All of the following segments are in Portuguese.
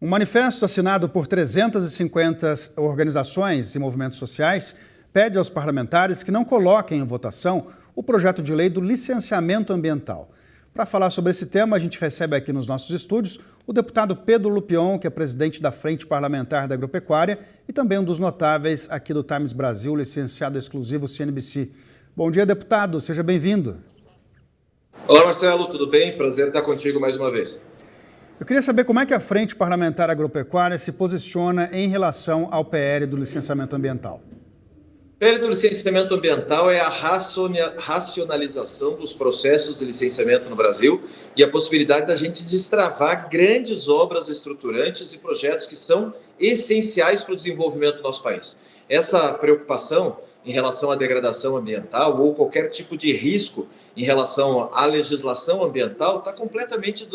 Um manifesto assinado por 350 organizações e movimentos sociais pede aos parlamentares que não coloquem em votação o projeto de lei do licenciamento ambiental. Para falar sobre esse tema, a gente recebe aqui nos nossos estúdios o deputado Pedro Lupion, que é presidente da Frente Parlamentar da Agropecuária e também um dos notáveis aqui do Times Brasil, licenciado exclusivo CNBC. Bom dia, deputado. Seja bem-vindo. Olá, Marcelo. Tudo bem? Prazer estar contigo mais uma vez. Eu queria saber como é que a Frente Parlamentar Agropecuária se posiciona em relação ao PL do licenciamento ambiental. O PL do licenciamento ambiental é a racionalização dos processos de licenciamento no Brasil e a possibilidade da gente destravar grandes obras estruturantes e projetos que são essenciais para o desenvolvimento do nosso país. Essa preocupação em relação à degradação ambiental ou qualquer tipo de risco em relação à legislação ambiental está completamente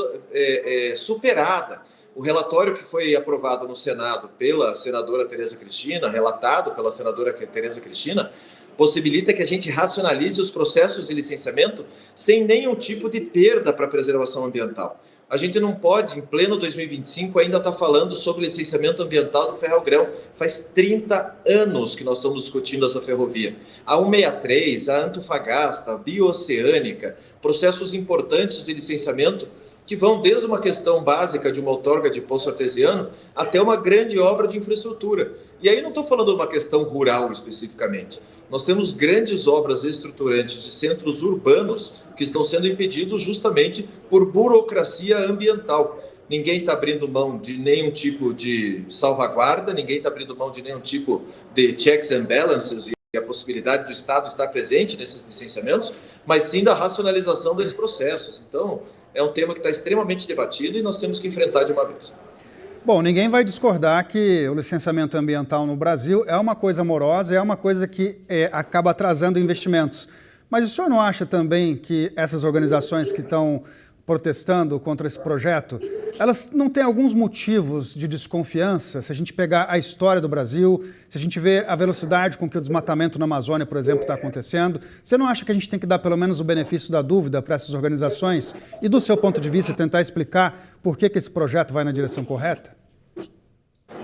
superada. O relatório que foi aprovado no Senado pela senadora Tereza Cristina, relatado pela senadora Tereza Cristina, possibilita que a gente racionalize os processos de licenciamento sem nenhum tipo de perda para a preservação ambiental. A gente não pode, em pleno 2025, ainda estar falando sobre licenciamento ambiental do Ferrogrão. Faz 30 anos que nós estamos discutindo essa ferrovia. A 163, a Antofagasta, a Bioceânica, processos importantes de licenciamento que vão desde uma questão básica de uma outorga de poço artesiano até uma grande obra de infraestrutura. E aí não estou falando de uma questão rural especificamente. Nós temos grandes obras estruturantes de centros urbanos que estão sendo impedidos justamente por burocracia ambiental. Ninguém está abrindo mão de nenhum tipo de salvaguarda, ninguém está abrindo mão de nenhum tipo de checks and balances e a possibilidade do Estado estar presente nesses licenciamentos, mas sim da racionalização desses processos. Então, é um tema que está extremamente debatido e nós temos que enfrentar de uma vez. Bom, ninguém vai discordar que o licenciamento ambiental no Brasil é uma coisa morosa, é uma coisa que acaba atrasando investimentos. Mas o senhor não acha também que essas organizações que estão protestando contra esse projeto, elas não têm alguns motivos de desconfiança? Se a gente pegar a história do Brasil, se a gente vê a velocidade com que o desmatamento na Amazônia, por exemplo, está acontecendo, você não acha que a gente tem que dar pelo menos o benefício da dúvida para essas organizações e, do seu ponto de vista, tentar explicar por que esse projeto vai na direção correta?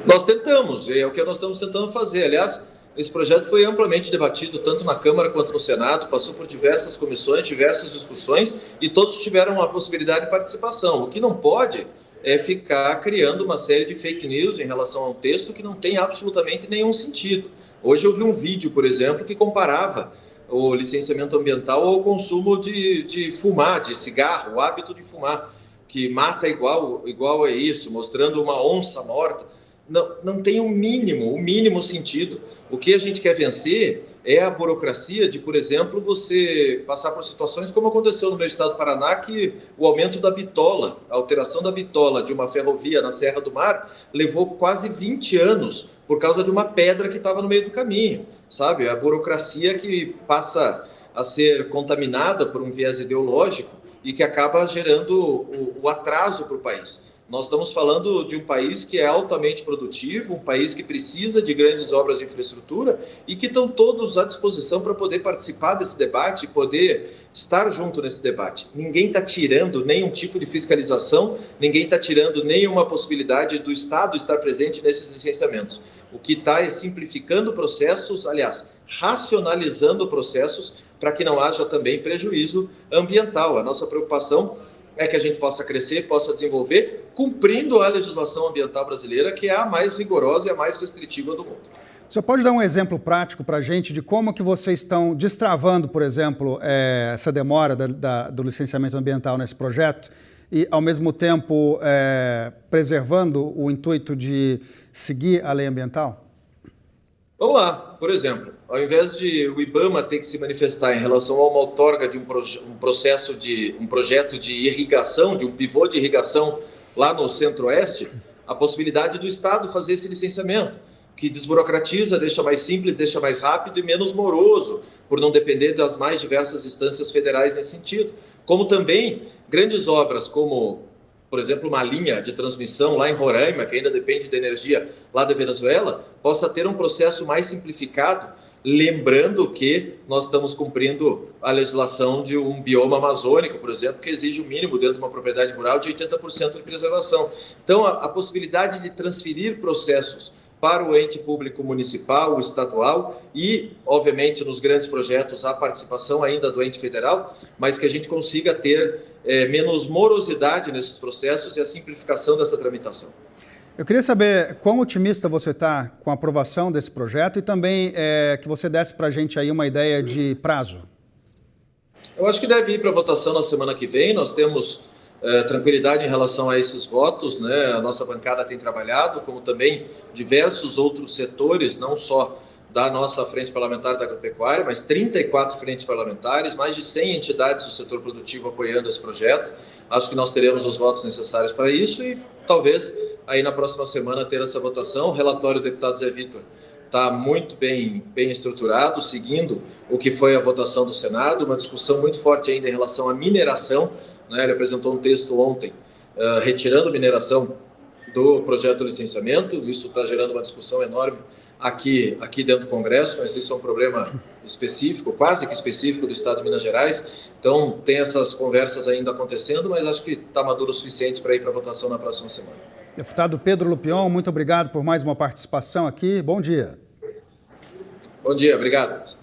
Nós tentamos, é o que nós estamos tentando fazer. Aliás, esse projeto foi amplamente debatido tanto na Câmara quanto no Senado, passou por diversas comissões, diversas discussões e todos tiveram a possibilidade de participação. O que não pode é ficar criando uma série de fake news em relação a um texto que não tem absolutamente nenhum sentido. Hoje eu vi um vídeo, por exemplo, que comparava o licenciamento ambiental ao consumo de fumar, de cigarro, o hábito de fumar, que mata igual a isso, mostrando uma onça morta. Não tem o mínimo sentido. O que a gente quer vencer é a burocracia de, por exemplo, você passar por situações como aconteceu no meu estado do Paraná, que o aumento da bitola, a alteração da bitola de uma ferrovia na Serra do Mar levou quase 20 anos por causa de uma pedra que estava no meio do caminho, sabe? A burocracia que passa a ser contaminada por um viés ideológico e que acaba gerando o atraso para o país. Nós estamos falando de um país que é altamente produtivo, um país que precisa de grandes obras de infraestrutura e que estão todos à disposição para poder participar desse debate e poder estar junto nesse debate. Ninguém está tirando nenhum tipo de fiscalização, ninguém está tirando nenhuma possibilidade do Estado estar presente nesses licenciamentos. O que está é simplificando processos, aliás, racionalizando processos para que não haja também prejuízo ambiental. A nossa preocupação é que a gente possa crescer, possa desenvolver, cumprindo a legislação ambiental brasileira, que é a mais rigorosa e a mais restritiva do mundo. Você pode dar um exemplo prático para a gente de como que vocês estão destravando, por exemplo, essa demora do licenciamento ambiental nesse projeto e, ao mesmo tempo, preservando o intuito de seguir a lei ambiental? Vamos lá, por exemplo, ao invés de o IBAMA ter que se manifestar em relação a uma outorga de um projeto de irrigação, de um pivô de irrigação lá no Centro-Oeste, a possibilidade do Estado fazer esse licenciamento, que desburocratiza, deixa mais simples, deixa mais rápido e menos moroso, por não depender das mais diversas instâncias federais nesse sentido. Como também grandes obras como por exemplo, uma linha de transmissão lá em Roraima, que ainda depende da energia lá da Venezuela, possa ter um processo mais simplificado, lembrando que nós estamos cumprindo a legislação de um bioma amazônico, por exemplo, que exige o mínimo dentro de uma propriedade rural de 80% de preservação. Então, a possibilidade de transferir processos para o ente público municipal, estadual e, obviamente, nos grandes projetos, a participação ainda do ente federal, mas que a gente consiga ter menos morosidade nesses processos e a simplificação dessa tramitação. Eu queria saber quão otimista você está com a aprovação desse projeto e também que você desse para a gente aí uma ideia de prazo. Eu acho que deve ir para votação na semana que vem. Nós temos tranquilidade em relação a esses votos, né? A nossa bancada tem trabalhado, como também diversos outros setores, não só da nossa frente parlamentar da agropecuária, mas 34 frentes parlamentares, mais de 100 entidades do setor produtivo apoiando esse projeto. Acho que nós teremos os votos necessários para isso e talvez aí na próxima semana ter essa votação. O relatório do deputado Zé Vitor está muito bem estruturado, seguindo o que foi a votação do Senado, uma discussão muito forte ainda em relação à mineração, né? Ele apresentou um texto ontem retirando mineração do projeto do licenciamento. Isso está gerando uma discussão enorme aqui dentro do Congresso, mas isso é um problema específico, quase que específico do Estado de Minas Gerais. Então, tem essas conversas ainda acontecendo, mas acho que está maduro o suficiente para ir para a votação na próxima semana. Deputado Pedro Lupion, muito obrigado por mais uma participação aqui. Bom dia. Bom dia, obrigado.